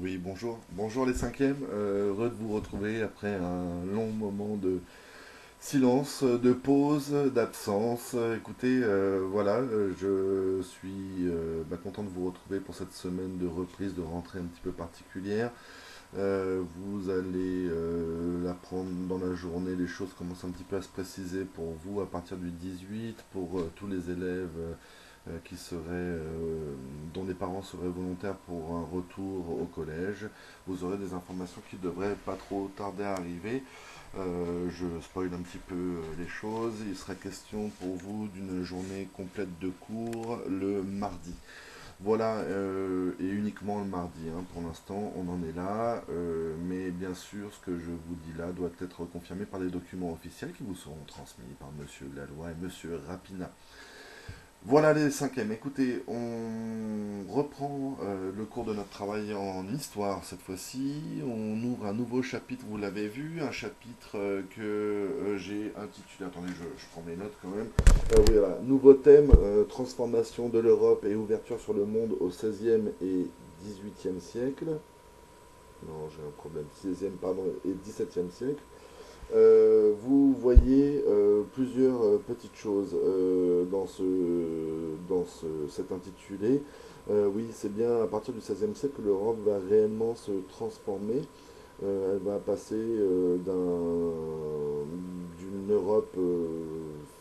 Oui, bonjour. Bonjour les cinquièmes. Heureux de vous retrouver après un long moment de silence, de pause, d'absence. Écoutez, voilà, je suis content de vous retrouver pour cette semaine de reprise, de rentrée un petit peu particulière. Vous allez l'apprendre dans la journée, les choses commencent un petit peu à se préciser pour vous à partir du 18, pour tous les élèves dont les parents seraient volontaires pour un retour au collège. Vous aurez des informations qui devraient pas trop tarder à arriver. Je spoil un petit peu les choses. Il sera question pour vous d'une journée complète de cours le mardi. Voilà, et uniquement le mardi, hein. Pour l'instant, on en est là, mais bien sûr, ce que je vous dis là doit être confirmé par les documents officiels qui vous seront transmis par Monsieur Laloy et Monsieur Rapina. Voilà les cinquièmes. Écoutez, on reprend le cours de notre travail en histoire cette fois-ci. On ouvre un nouveau chapitre, vous l'avez vu, un chapitre que j'ai intitulé. Attendez, je prends mes notes quand même. Oui, voilà. Nouveau thème, transformation de l'Europe et ouverture sur le monde au 16e et 18e siècle. Non, j'ai un problème. 16e, pardon, et 17e siècle. Vous voyez plusieurs petites choses cet intitulé. Oui, c'est bien à partir du XVIe siècle que l'Europe va réellement se transformer. Elle va passer d'une Europe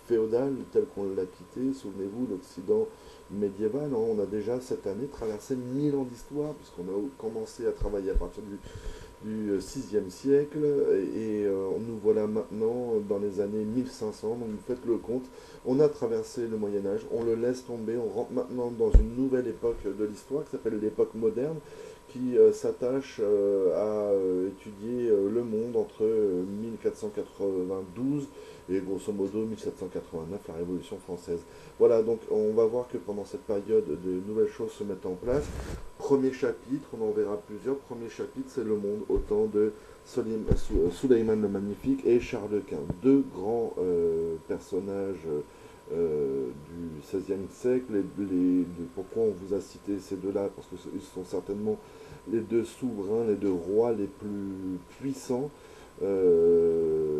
féodale telle qu'on l'a quittée. Souvenez-vous, l'Occident médiéval, hein, on a déjà cette année traversé 1000 ans d'histoire, puisqu'on a commencé à travailler à partir du 6e siècle, et nous voilà maintenant dans les années 1500, donc vous faites le compte, on a traversé le Moyen Âge, on le laisse tomber, on rentre maintenant dans une nouvelle époque de l'histoire qui s'appelle l'époque moderne, qui s'attache à étudier le monde entre 1492 et grosso modo 1789, la Révolution française. Voilà, donc on va voir que pendant cette période, de nouvelles choses se mettent en place. Premier chapitre, on en verra plusieurs. Premier chapitre, c'est le monde au temps de Sulayman le Magnifique et Charles Quint, deux grands personnages du XVIe siècle. Pourquoi on vous a cité ces deux-là? Parce qu'ils sont certainement les deux souverains, les deux rois les plus puissants.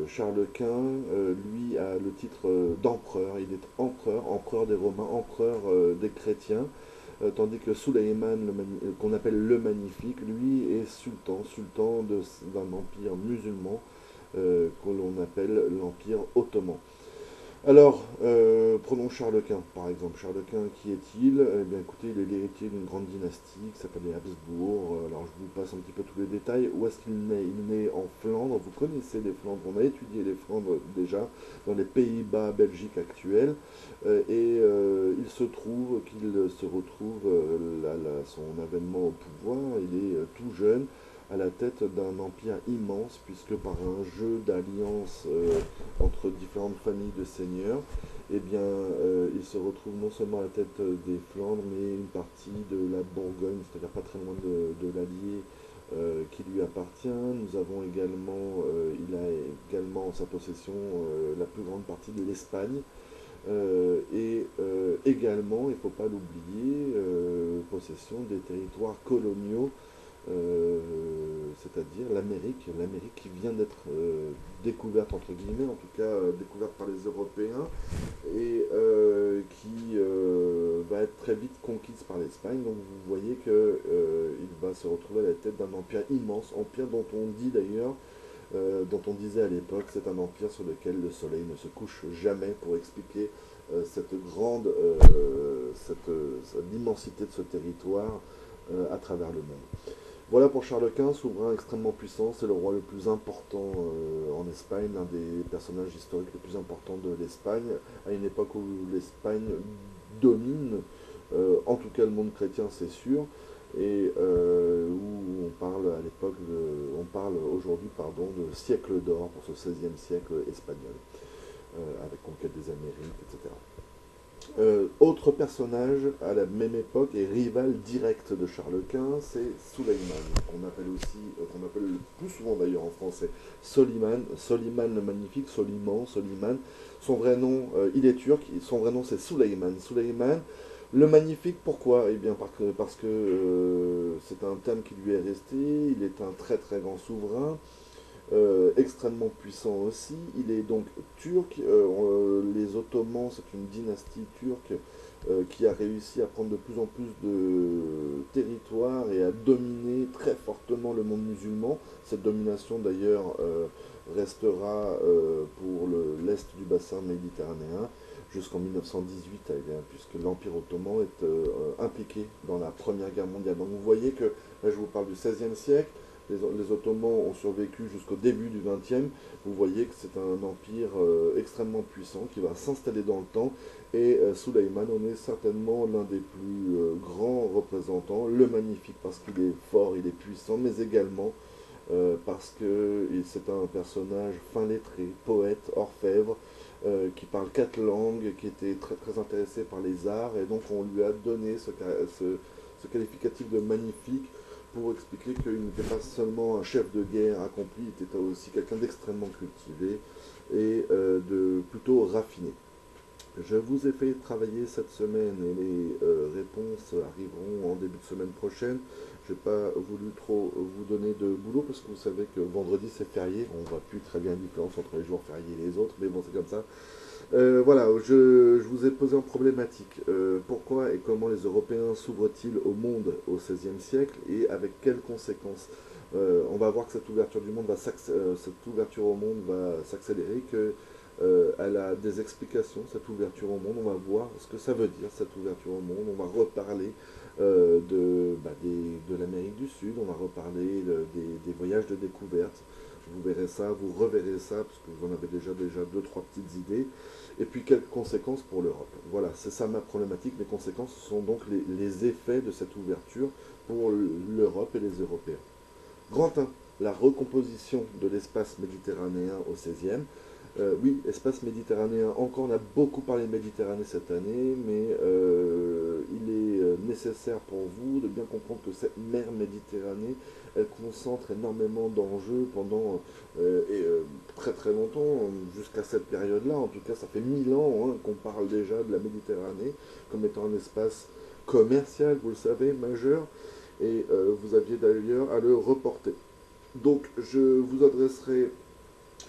Charles Quint, lui, a le titre d'empereur. Il est empereur, empereur des Romains, empereur des chrétiens. Tandis que Sulayman, qu'on appelle le Magnifique, lui est sultan, d'un empire musulman que l'on appelle l'Empire ottoman. Alors, prenons Charles Quint, par exemple. Charles Quint, qui est-il? Eh bien, écoutez, il est l'héritier d'une grande dynastie qui s'appelle les Habsbourg. Alors, je vous passe un petit peu tous les détails. Où est-ce qu'il naît? Il naît en Flandre. Vous connaissez les Flandres. On a étudié les Flandres déjà dans les Pays-Bas, Belgique actuelle. Il se trouve qu'il se retrouve son avènement au pouvoir. Il est tout jeune à la tête d'un empire immense, puisque par un jeu d'alliance entre différentes familles de seigneurs, eh bien, il se retrouve non seulement à la tête des Flandres, mais une partie de la Bourgogne, c'est-à-dire pas très loin de l'Allier, qui lui appartient. Il a également en sa possession la plus grande partie de l'Espagne. Également, il ne faut pas l'oublier, possession des territoires coloniaux, c'est-à-dire l'Amérique qui vient d'être découverte, entre guillemets, en tout cas découverte par les Européens, et qui va être très vite conquise par l'Espagne. Donc vous voyez qu'il va se retrouver à la tête d'un empire immense, empire dont on dit d'ailleurs, dont on disait à l'époque, c'est un empire sur lequel le soleil ne se couche jamais, pour expliquer l'immensité de ce territoire à travers le monde. Voilà pour Charles Quint, souverain extrêmement puissant, c'est le roi le plus important en Espagne, l'un des personnages historiques les plus importants de l'Espagne, à une époque où l'Espagne domine, en tout cas le monde chrétien c'est sûr, et où on parle aujourd'hui de siècle d'or pour ce 16e siècle espagnol, avec conquête des Amériques, etc. Autre personnage à la même époque et rival direct de Charles Quint, c'est Sulayman, qu'on appelle le plus souvent d'ailleurs en français Soliman le Magnifique, Soliman. Son vrai nom, il est turc, son vrai nom c'est Sulayman. Sulayman, Le magnifique, pourquoi? Eh bien parce que c'est un thème qui lui est resté, il est un très très grand souverain, extrêmement puissant aussi. Il est donc turc. Les Ottomans, c'est une dynastie turque qui a réussi à prendre de plus en plus de territoire et à dominer très fortement le monde musulman. Cette domination d'ailleurs restera pour l'est du bassin méditerranéen jusqu'en 1918, puisque l'Empire ottoman est impliqué dans la Première Guerre mondiale. Donc vous voyez que, là je vous parle du XVIe siècle, les Ottomans ont survécu jusqu'au début du XXe. Vous voyez que c'est un empire extrêmement puissant qui va s'installer dans le temps. Et Suleiman en est certainement l'un des plus grands représentants. Le magnifique parce qu'il est fort, il est puissant, mais également parce que c'est un personnage fin lettré, poète, orfèvre, qui parle 4 langues, qui était très, très intéressé par les arts, et donc on lui a donné ce qualificatif de magnifique pour expliquer qu'il n'était pas seulement un chef de guerre accompli, il était aussi quelqu'un d'extrêmement cultivé et de plutôt raffiné. Je vous ai fait travailler cette semaine et les réponses arriveront en début de semaine prochaine. Je n'ai pas voulu trop vous donner de boulot parce que vous savez que vendredi c'est férié. On ne voit plus très bien la différence entre les jours fériés et les autres, mais bon, c'est comme ça. Voilà, je vous ai posé en problématique. Pourquoi et comment les Européens s'ouvrent-ils au monde au XVIe siècle et avec quelles conséquences? On va voir que cette ouverture du monde cette ouverture au monde va s'accélérer, que elle a des explications, cette ouverture au monde. On va voir ce que ça veut dire, cette ouverture au monde. On va reparler de l'Amérique du Sud, on va reparler des voyages de découverte. Vous verrez ça, vous reverrez ça, parce que vous en avez déjà deux, trois petites idées. Et puis, quelles conséquences pour l'Europe? Voilà, c'est ça ma problématique. Les conséquences sont donc les effets de cette ouverture pour l'Europe et les Européens. Grand 1, la recomposition de l'espace méditerranéen au XVIe. Oui, espace méditerranéen, encore on a beaucoup parlé de Méditerranée cette année, mais il est nécessaire pour vous de bien comprendre que cette mer Méditerranée, elle concentre énormément d'enjeux pendant très très longtemps, jusqu'à cette période-là. En tout cas, ça fait 1000 ans qu'on parle déjà de la Méditerranée comme étant un espace commercial, vous le savez, majeur, et vous aviez d'ailleurs à le reporter. Donc je vous adresserai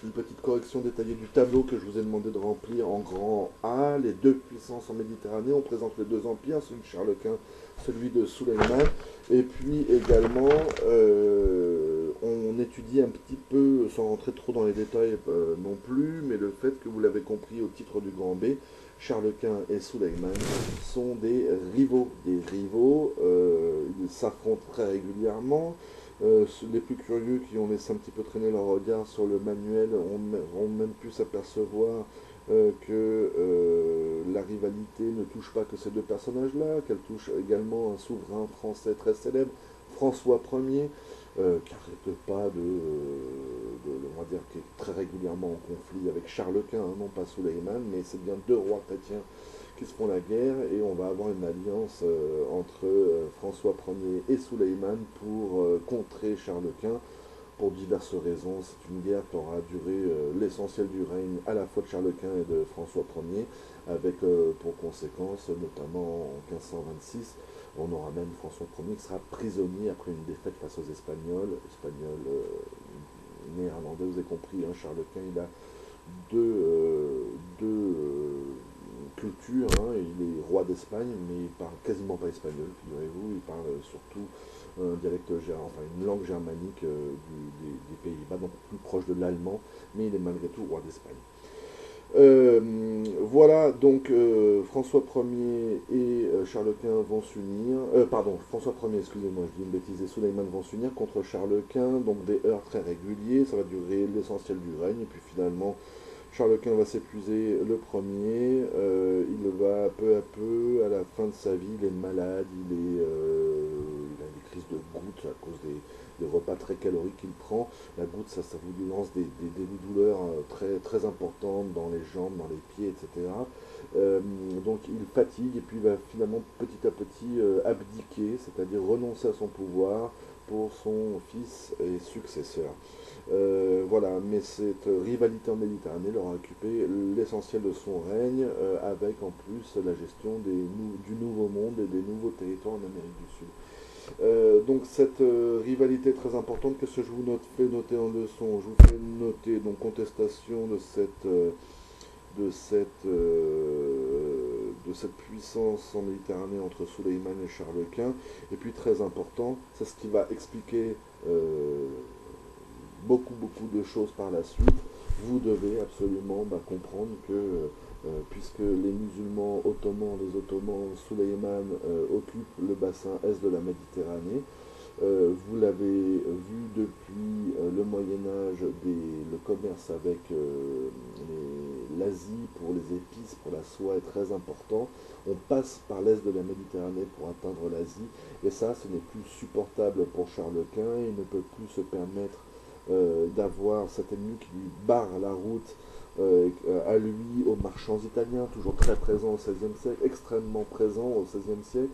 une petite correction détaillée du tableau que je vous ai demandé de remplir en grand A. Les deux puissances en Méditerranée, on présente les deux empires, celui de Charles Quint, celui de Suleiman. Et puis également, on étudie un petit peu, sans rentrer trop dans les détails non plus, mais le fait que vous l'avez compris au titre du grand B, Charles Quint et Suleiman sont des rivaux. Ils s'affrontent très régulièrement. Les plus curieux qui ont laissé un petit peu traîner leur regard sur le manuel ont même pu s'apercevoir que la rivalité ne touche pas que ces deux personnages-là, qu'elle touche également un souverain français très célèbre, François Ier, qui n'arrête pas on va dire, qui est très régulièrement en conflit avec Charles Quint, hein, non pas Suleiman, mais c'est bien deux rois chrétiens qui se font la guerre, et on va avoir une alliance entre François Ier et Suleiman pour contrer Charles Quint pour diverses raisons. C'est une guerre qui aura duré l'essentiel du règne à la fois de Charles Quint et de François Ier, avec pour conséquence, notamment en 1526, on aura même François Ier qui sera prisonnier après une défaite face aux Espagnols néerlandais, vous avez compris, hein, Charles Quint, il a deux cultures, hein. Il est roi d'Espagne, mais il parle quasiment pas espagnol, figurez-vous, il parle surtout un dialecte, enfin une langue germanique des Pays-Bas, donc plus proche de l'allemand, mais il est malgré tout roi d'Espagne. Voilà, donc François Ier et Charles Quint vont s'unir, pardon, François Ier, excusez-moi, je dis une bêtise, et Suleiman vont s'unir contre Charles Quint, donc des heurts très réguliers, ça va durer l'essentiel du règne, et puis finalement, Charles Quint va s'épuiser le premier, il va peu à peu, à la fin de sa vie, il est malade, il a des crises de goutte à cause des repas très caloriques qu'il prend. La goutte, ça vous lance des douleurs très, très importantes dans les jambes, dans les pieds, etc. Donc il fatigue et puis il va finalement petit à petit abdiquer, c'est-à-dire renoncer à son pouvoir pour son fils et successeur. Voilà, mais cette rivalité en Méditerranée leur a occupé l'essentiel de son règne, avec en plus la gestion du Nouveau Monde et des nouveaux territoires en Amérique du Sud. Donc cette rivalité est très importante. Qu'est-ce que je vous fais noter en leçon? Je vous fais noter donc contestation de cette puissance en Méditerranée entre Sulayman et Charles Quint. Et puis très important, c'est ce qui va expliquer beaucoup de choses par la suite. Vous devez absolument comprendre que puisque les musulmans ottomans, les ottomans, Sulayman occupent le bassin est de la Méditerranée, vous l'avez vu depuis le Moyen Âge, le commerce avec l'Asie pour les épices, pour la soie est très important. On passe par l'est de la Méditerranée pour atteindre l'Asie, et ça, ce n'est plus supportable pour Charles Quint. Il ne peut plus se permettre d'avoir cet ennemi qui lui barre la route, à lui, aux marchands italiens, toujours très présents au XVIe siècle, extrêmement présents au XVIe siècle,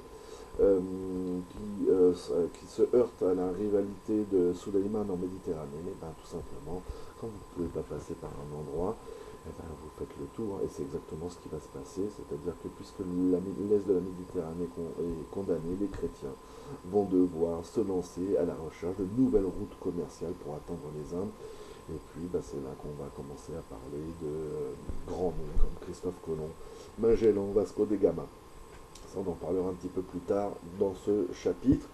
qui se heurte à la rivalité de Sulayman en Méditerranée. Tout simplement, quand vous ne pouvez pas passer par un endroit, vous faites le tour, et c'est exactement ce qui va se passer, c'est-à-dire que puisque l'est de la Méditerranée est condamné, les chrétiens vont devoir se lancer à la recherche de nouvelles routes commerciales pour atteindre les Indes. Et puis c'est là qu'on va commencer à parler de grands noms comme Christophe Colomb, Magellan, Vasco de Gama. Ça, on en parlera un petit peu plus tard dans ce chapitre.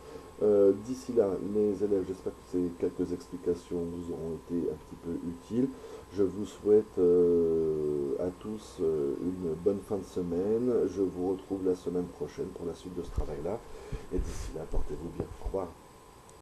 D'ici là, les élèves, j'espère que ces quelques explications vous auront été un petit peu utiles. Je vous souhaite à tous une bonne fin de semaine. Je vous retrouve la semaine prochaine pour la suite de ce travail-là. Et d'ici là, portez-vous bien. Au revoir.